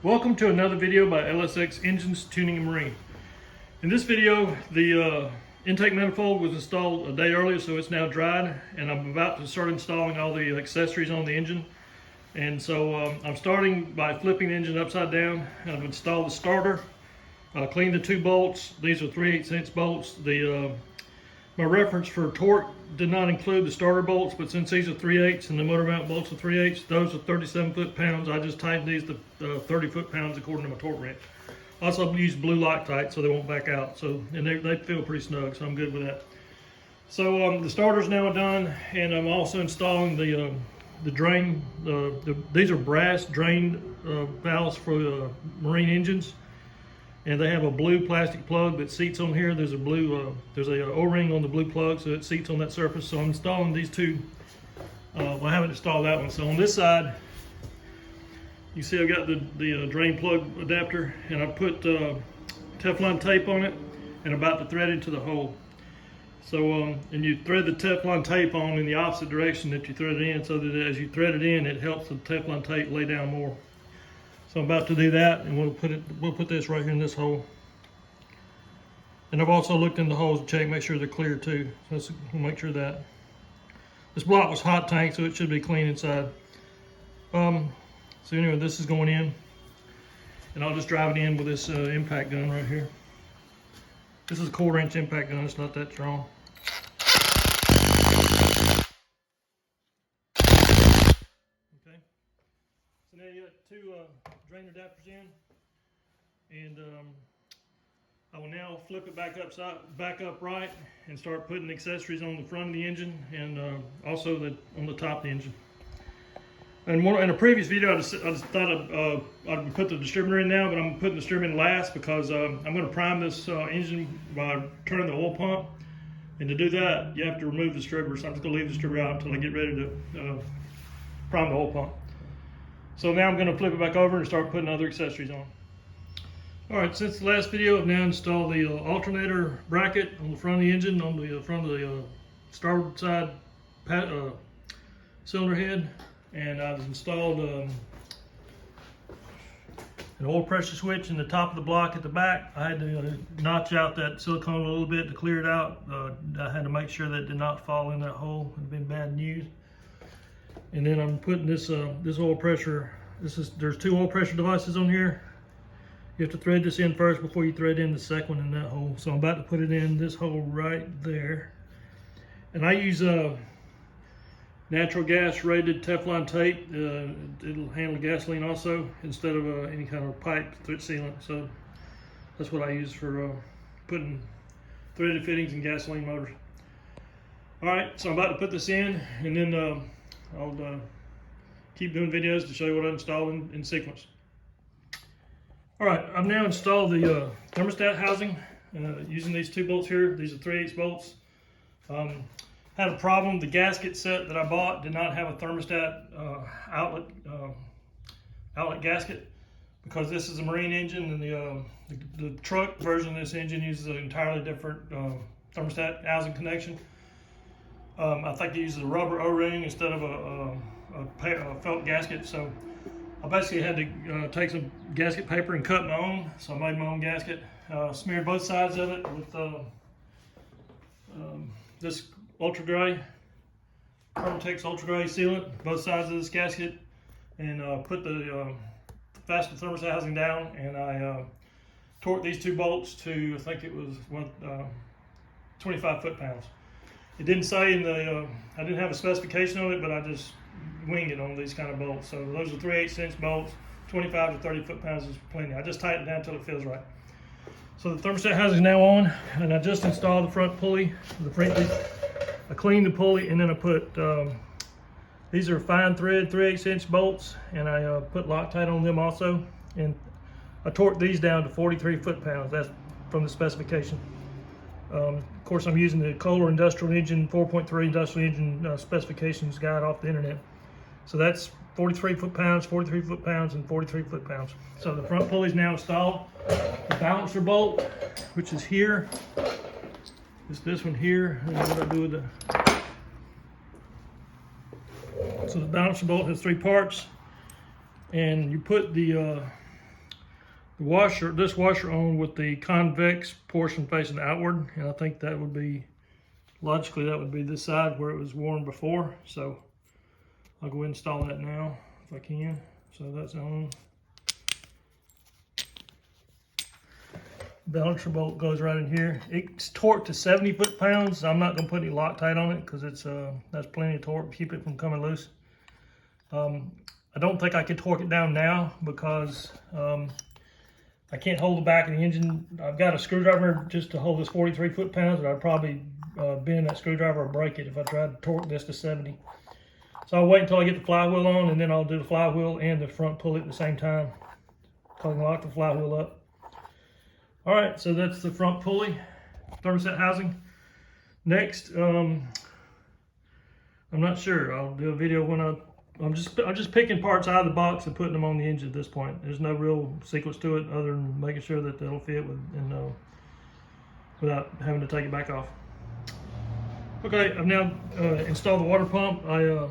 Welcome to another video by LSX Engines Tuning and Marine. In this video, the intake manifold was installed a day earlier, so it's now dried, and I'm about to start installing all the accessories on the engine. And so I'm starting by flipping the engine upside down, and I've installed the starter, cleaned the two bolts. These are 3/8" bolts. My reference for torque did not include the starter bolts, but since these are 3/8 and the motor mount bolts are 3/8, those are 37 foot-pounds. I just tightened these to 30 foot-pounds according to my torque wrench. Also used blue Loctite so they won't back out. So, and they feel pretty snug, so I'm good with that. So the starter's now done, and I'm also installing the drain. These are brass drain valves for marine engines. And they have a blue plastic plug that seats on here. There's a blue, there's a O-ring on the blue plug, so it seats on that surface. So I'm installing these two. Well, I haven't installed that one. So on this side, you see I've got the drain plug adapter, and I put Teflon tape on it, and about to thread it to the hole. So, and you thread the Teflon tape on in the opposite direction that you thread it in, so that as you thread it in, it helps the Teflon tape lay down more. So I'm about to do that, and we'll put this right here in this hole. And I've also looked in the holes to check, make sure they're clear too. So we'll make sure that. This block was hot tank, so it should be clean inside. So anyway, this is going in, and I'll just drive it in with this impact gun right here. This is a 1/4" impact gun. It's not that strong. Okay. So now you got two drain adapters in, and I will now flip it back upright and start putting accessories on the front of the engine, and also on the top of the engine. And in a previous video, I just thought I'd put the distributor in now, but I'm putting the distributor in last because I'm going to prime this engine by turning the oil pump. And to do that, you have to remove the distributor. So I'm just going to leave the distributor out until I get ready to prime the oil pump. So now I'm going to flip it back over and start putting other accessories on. Alright, since the last video, I've now installed the alternator bracket on the front of the engine, on the front of the starboard side cylinder head. And I've installed an oil pressure switch in the top of the block at the back. I had to notch out that silicone a little bit to clear it out. I had to make sure that it did not fall in that hole. It had been bad news. And then I'm putting this oil pressure. There's two oil pressure devices on here. You have to thread this in first before you thread in the second one in that hole. So I'm about to put it in this hole right there. And I use natural gas rated Teflon tape. It'll handle gasoline also, instead of any kind of pipe sealant. So that's what I use for putting threaded fittings in gasoline motors. All right, so I'm about to put this in, and then I'll keep doing videos to show you what I installed in sequence. All right, I've now installed the thermostat housing using these two bolts here. These are 3/8 bolts. Had a problem. The gasket set that I bought did not have a thermostat outlet gasket, because this is a marine engine, and the truck version of this engine uses an entirely different thermostat housing connection. I think it uses a rubber O-ring instead of a felt gasket. So I basically had to take some gasket paper and cut my own. So I made my own gasket, smeared both sides of it with this Ultra Gray, Thermotex Ultra Gray sealant, both sides of this gasket, and put the fastened thermostat housing down, and I torqued these two bolts to, I think it was 25 foot-pounds. It didn't say in the, I didn't have a specification on it, but I just wing it on these kind of bolts. So those are 3/8" bolts, 25 to 30 foot-pounds is plenty. I just tighten it down until it feels right. So the thermostat housing is now on, and I just installed the front pulley. I cleaned the pulley, and then I put, these are fine thread 3/8" bolts, and I put Loctite on them also. And I torqued these down to 43 foot-pounds. That's from the specification. Of course, I'm using the Kohler Industrial Engine 4.3 Industrial Engine specifications guide off the internet. So that's 43 foot-pounds, 43 foot-pounds, and 43 foot-pounds. So the front pulley is now installed. The balancer bolt, which is here, is this one here. And what I do with so the balancer bolt has 3 parts, and you put the this washer on with the convex portion facing outward, and I think that would be, logically, that would be this side where it was worn before. So I'll go ahead and install that now if I can. So that's on. Balancer bolt goes right in here. It's torqued to 70 foot-pounds. I'm not gonna put any Loctite on it because it's that's plenty of torque to keep it from coming loose. I don't think I can torque it down now because I can't hold the back of the engine. I've got a screwdriver just to hold this 43 foot-pounds, but I'd probably bend that screwdriver or break it if I tried to torque this to 70. So I'll wait until I get the flywheel on, and then I'll do the flywheel and the front pulley at the same time. So I can lock the flywheel up. All right, so that's the front pulley, thermostat housing. Next, I'm not sure. I'll do a video when I'm just picking parts out of the box and putting them on the engine at this point. There's no real sequence to it other than making sure that they'll fit without having to take it back off. Okay, I've now installed the water pump. I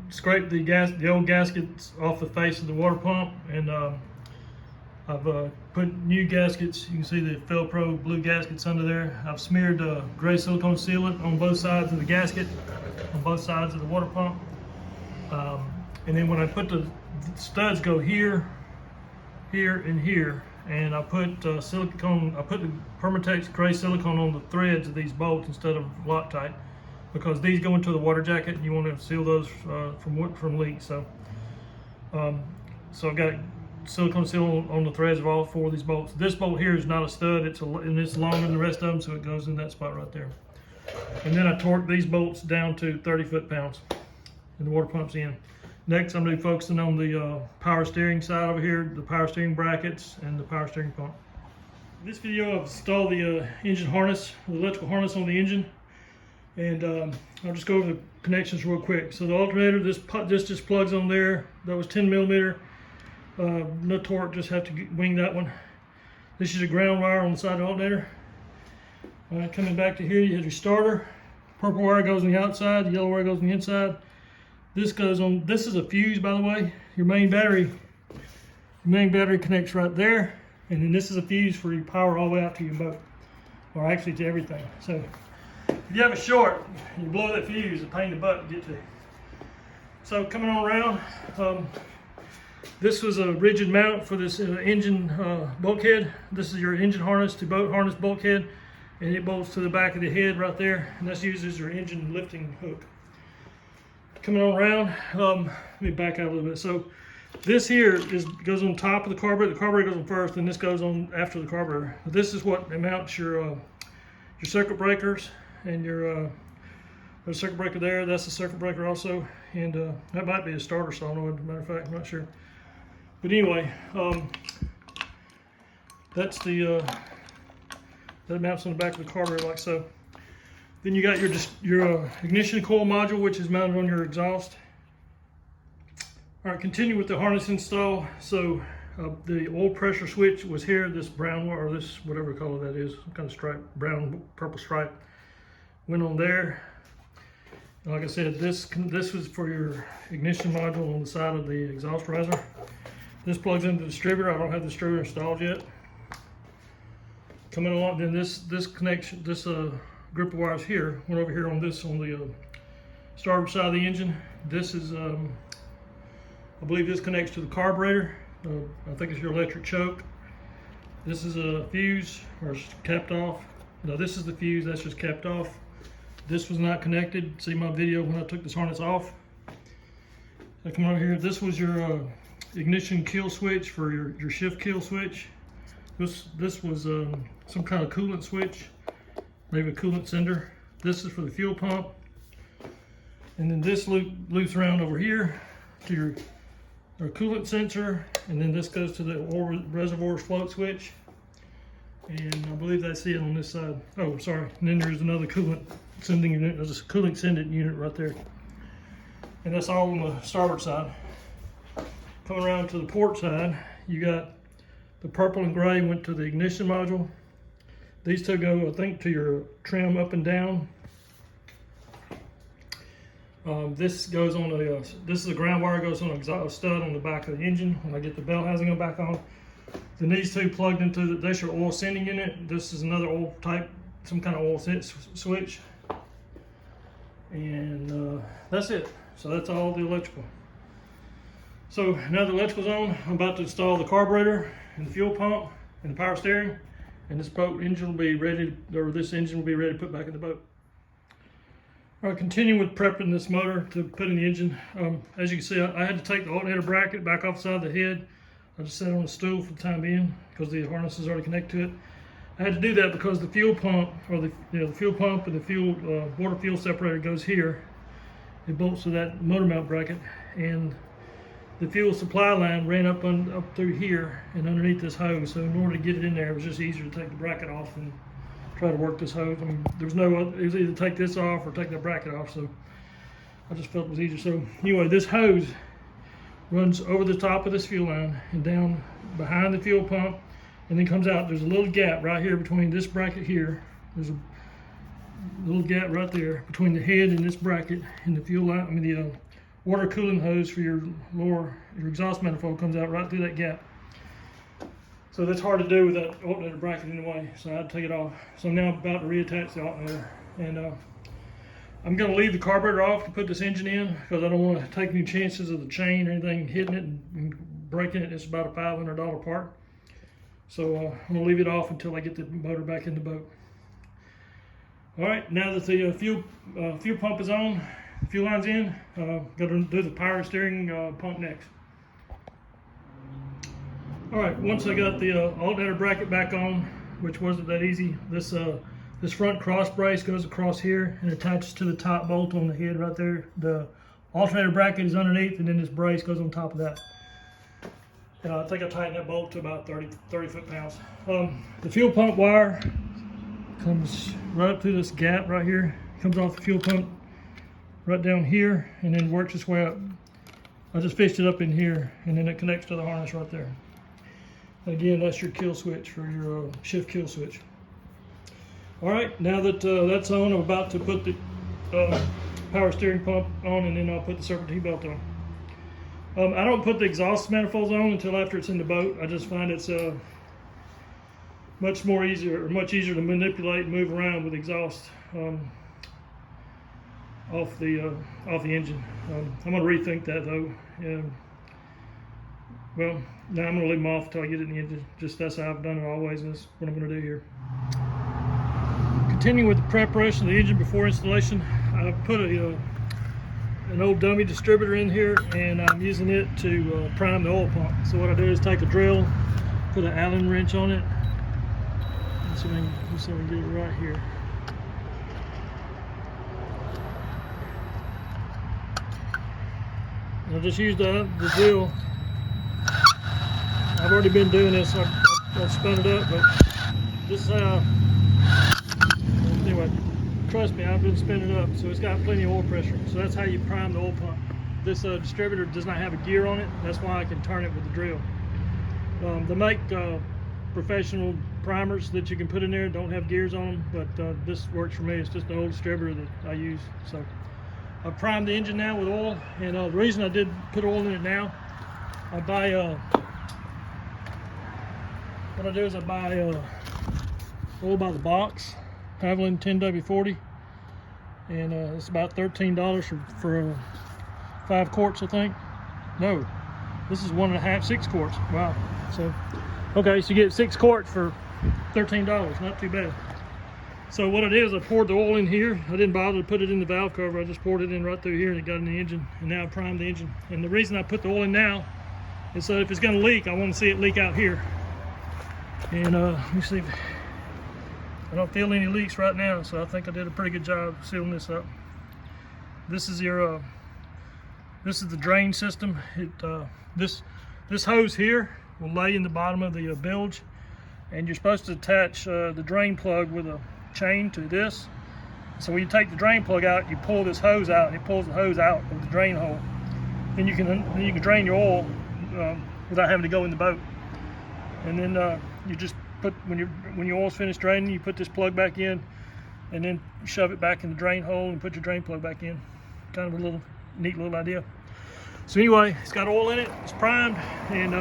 scraped the old gaskets off the face of the water pump, and I've put new gaskets. You can see the Felpro blue gaskets under there. I've smeared gray silicone sealant on both sides of the gasket, on both sides of the water pump. And then when I put the studs go here, here, and here, and I put silicone, I put the Permatex gray silicone on the threads of these bolts instead of Loctite, because these go into the water jacket and you want to seal those from leaks. So I've got silicone seal on the threads of all 4 of these bolts. This bolt here is not a stud, and it's longer than the rest of them, so it goes in that spot right there. And then I torque these bolts down to 30 foot-pounds, and the water pump's in. Next, I'm going to be focusing on the power steering side over here, the power steering brackets, and the power steering pump. In this video, I've installed the engine harness, the electrical harness on the engine, and I'll just go over the connections real quick. So the alternator, this just plugs on there. That was 10 millimeter. No torque, just have to wing that one. This is a ground wire on the side of the alternator. Coming back to here, you have your starter. Purple wire goes on the outside, the yellow wire goes on the inside. This goes on, this is a fuse, by the way. Your main battery connects right there. And then this is a fuse for your power all the way out to your boat, or actually to everything. So if you have a short, you blow that fuse, it's a pain in the butt to get to. So coming on around, this was a rigid mount for this engine bulkhead. This is your engine harness to boat harness bulkhead, and it bolts to the back of the head right there, and that's used as your engine lifting hook. Coming on around, let me back out a little bit. So this here goes on top of the carburetor. The carburetor goes on first, and this goes on after the carburetor. This is what mounts your circuit breakers, and your there's a circuit breaker there. That's the circuit breaker also, and that might be a starter solenoid. As a matter of fact, I'm not sure. But anyway, that's the that mounts on the back of the carburetor like so. Then you got your ignition coil module, which is mounted on your exhaust. All right, continue with the harness install. So the oil pressure switch was here. This brown wire, or this whatever color that is, some kind of stripe, brown purple stripe, went on there. And like I said, this was for your ignition module on the side of the exhaust riser. This plugs into the distributor. I don't have the distributor installed yet. Coming along, then this connection, this group of wires here went over here on the starboard side of the engine. This is, I believe this connects to the carburetor. I think it's your electric choke. This is a fuse, or it's capped off. No, this is the fuse, that's just capped off. This was not connected. See my video when I took this harness off. So come over here, this was your ignition kill switch for your shift kill switch. This was some kind of coolant switch, maybe a coolant sender. This is for the fuel pump. And then this loops around over here to your coolant sensor, and then this goes to the oil reservoir float switch. And I believe that's it on this side. Oh, sorry. And then there's another coolant sending unit. There's a coolant sending unit right there. And that's all on the starboard side. Coming around to the port side, you got the purple and gray went to the ignition module. These two go, I think, to your trim up and down. This goes on this is a ground wire, goes on a stud on the back of the engine when I get the bell housing back on. Then these two plugged into that's your oil sending unit. This is another oil type, some kind of oil switch. And that's it. So that's all the electrical. So now the electrical's on, I'm about to install the carburetor and the fuel pump and the power steering. And this boat engine will be ready, or this engine will be ready to put back in the boat. All right, continuing with prepping this motor to put in the engine. As you can see, I had to take the alternator bracket back off the side of the head. I just sat on a stool for the time being because the harness is already connected to it. I had to do that because the fuel pump, or the fuel pump and the fuel water fuel separator goes here. It bolts to that motor mount bracket, and the fuel supply line ran up through here and underneath this hose. So in order to get it in there, it was just easier to take the bracket off and try to work this hose. I mean, there was no other, it was either take this off or take that bracket off. So I just felt it was easier. So anyway, this hose runs over the top of this fuel line and down behind the fuel pump, and then comes out. There's a little gap right here between this bracket here. There's a little gap right there between the head and this bracket and the fuel line. I mean, the water cooling hose for your exhaust manifold comes out right through that gap. So that's hard to do with that alternator bracket anyway, so I had to take it off. So now I'm about to reattach the alternator, and I'm going to leave the carburetor off to put this engine in because I don't want to take any chances of the chain or anything hitting it and breaking it. It's about a $500 part. So I'm going to leave it off until I get the motor back in the boat. All right, now that the fuel pump is on, fuel line's in, got to do the power steering pump next. All right, once I got the alternator bracket back on, which wasn't that easy, this front cross brace goes across here and attaches to the top bolt on the head right there. The alternator bracket is underneath, and then this brace goes on top of that. And I think I tightened that bolt to about 30 foot-pounds. The fuel pump wire comes right up through this gap right here. Comes off the fuel pump right down here and then works its way up. I just fished it up in here, and then it connects to the harness right there. Again, that's your kill switch for your shift kill switch. All right, now that that's on, I'm about to put the power steering pump on, and then I'll put the serpentine belt on. I don't put the exhaust manifolds on until after it's in the boat. I just find it's much easier to manipulate and move around with exhaust off the engine. I'm going to rethink that though. Well, now I'm going to leave them off until I get it in the engine. Just that's how I've done it always, and that's what I'm going to do here. Continuing with the preparation of the engine before installation, I put an old dummy distributor in here, and I'm using it to prime the oil pump. So what I do is take a drill, put an Allen wrench on it, and so I can get it right here. And I just used the drill. I've already been doing this. I've spun it up, but this is how. Anyway, trust me, I've been spinning it up, so it's got plenty of oil pressure. So that's how you prime the oil pump. This distributor does not have a gear on it. That's why I can turn it with the drill. They make professional primers that you can put in there, don't have gears on them, but this works for me. It's just an old distributor that I use. So I've primed the engine now with oil, and the reason I did put oil in it now, I buy what I do is I buy oil by the box, Haviland 10W40, and it's about $13 for 5 quarts, I think. No, this is 1.5, 6 quarts. Wow. So, okay, so you get 6 quarts for $13. Not too bad. So what I did is I poured the oil in here. I didn't bother to put it in the valve cover. I just poured it in right through here, and it got in the engine. And now I primed the engine. And the reason I put the oil in now is so if it's going to leak, I want to see it leak out here. And let me see. I don't feel any leaks right now, so I think I did a pretty good job sealing this up. This is your this is the drain system. This hose here will lay in the bottom of the bilge, and you're supposed to attach the drain plug with a chain to this. So when you take the drain plug out, you pull this hose out, and it pulls the hose out of the drain hole. Then you can drain your oil without having to go in the boat. And then you just put, when your oil's finished draining, you put this plug back in, and then shove it back in the drain hole and put your drain plug back in. Kind of a neat little idea. So anyway, it's got oil in it, it's primed, and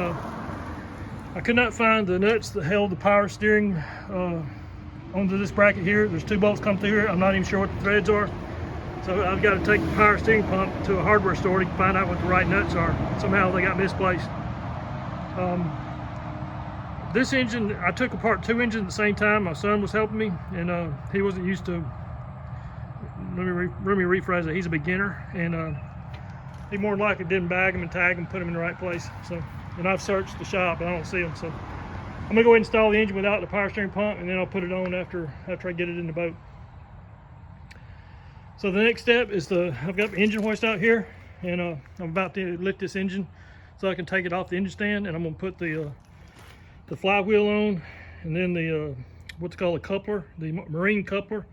I could not find the nuts that held the power steering onto this bracket here. There's 2 bolts come through here. I'm not even sure what the threads are. So I've got to take the power steering pump to a hardware store to find out what the right nuts are. Somehow they got misplaced. This engine, I took apart 2 engines at the same time. My son was helping me, and he wasn't used to, let me rephrase it, he's a beginner, and he more than likely didn't bag them and tag them, put them in the right place. So, and I've searched the shop, but I don't see them. So I'm gonna go ahead and install the engine without the power steering pump, and then I'll put it on after I get it in the boat. So the next step is I've got the engine hoist out here, and I'm about to lift this engine so I can take it off the engine stand, and I'm gonna put the flywheel on, and then the what's called a coupler, the marine coupler,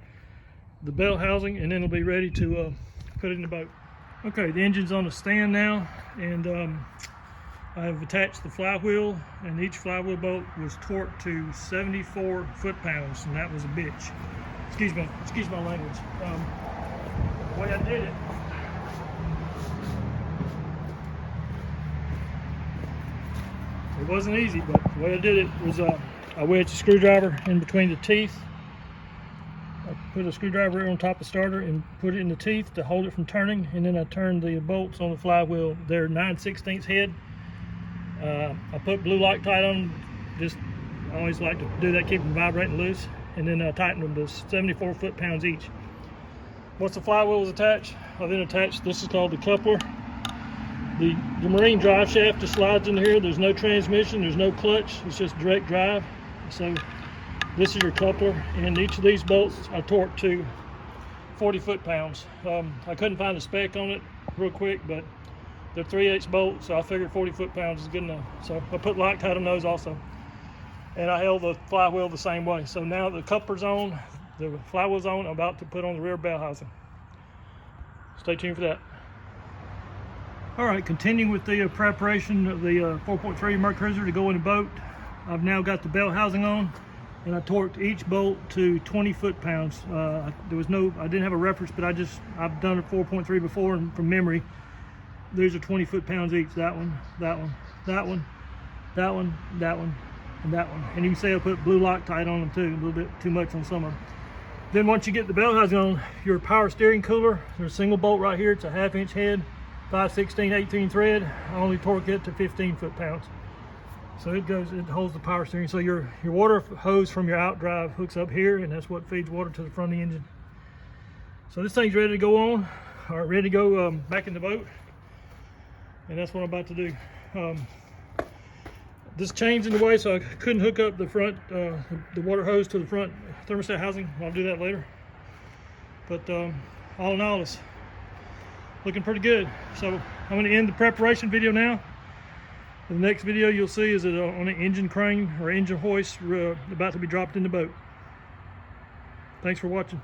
the bell housing, and then it'll be ready to put it in the boat. Okay, the engine's on the stand now, and I've attached the flywheel, and each flywheel bolt was torqued to 74 foot-pounds, and that was a bitch. Excuse my language. The way I did it, it wasn't easy, but the way I did it was I wedged a screwdriver in between the teeth. I put a screwdriver on top of the starter and put it in the teeth to hold it from turning, and then I turned the bolts on the flywheel. They're 9/16 head. I put blue Loctite on them. Just, I always like to do that, keep them vibrating loose, and then I tightened them to 74 foot-pounds each. Once the flywheel is attached, I then attached, this is called the coupler. The marine drive shaft just slides into here. There's no transmission, there's no clutch, it's just direct drive. So this is your coupler, and each of these bolts are torqued to 40 foot-pounds. I couldn't find a spec on it real quick, but they're 3/8 bolts, so I figured 40 foot-pounds is good enough. So I put Loctite on those also. And I held the flywheel the same way. So now the coupler's on, the flywheel's on, I'm about to put on the rear bell housing. Stay tuned for that. All right, continuing with the preparation of the 4.3 Mercruiser to go in the boat. I've now got the bell housing on, and I torqued each bolt to 20 foot-pounds. I didn't have a reference, but I've done a 4.3 before, and from memory, these are 20 foot-pounds each. That one, that one, that one, that one, that one, and that one. And you can see I put blue Loctite on them too, a little bit too much on some of them. Then once you get the bell housing on, your power steering cooler, there's a single bolt right here. It's a 1/2-inch head, 5/16/18 thread. I only torque it to 15 foot-pounds. So it holds the power steering. So your water hose from your outdrive hooks up here, and that's what feeds water to the front of the engine. So this thing's ready to go on, or ready to go back in the boat. And that's what I'm about to do. This chain's in the way, so I couldn't hook up the front, the water hose to the front thermostat housing. I'll do that later. But all in all, it's looking pretty good. So I'm going to end the preparation video now. The next video you'll see is on an engine crane or engine hoist about to be dropped in the boat. Thanks for watching.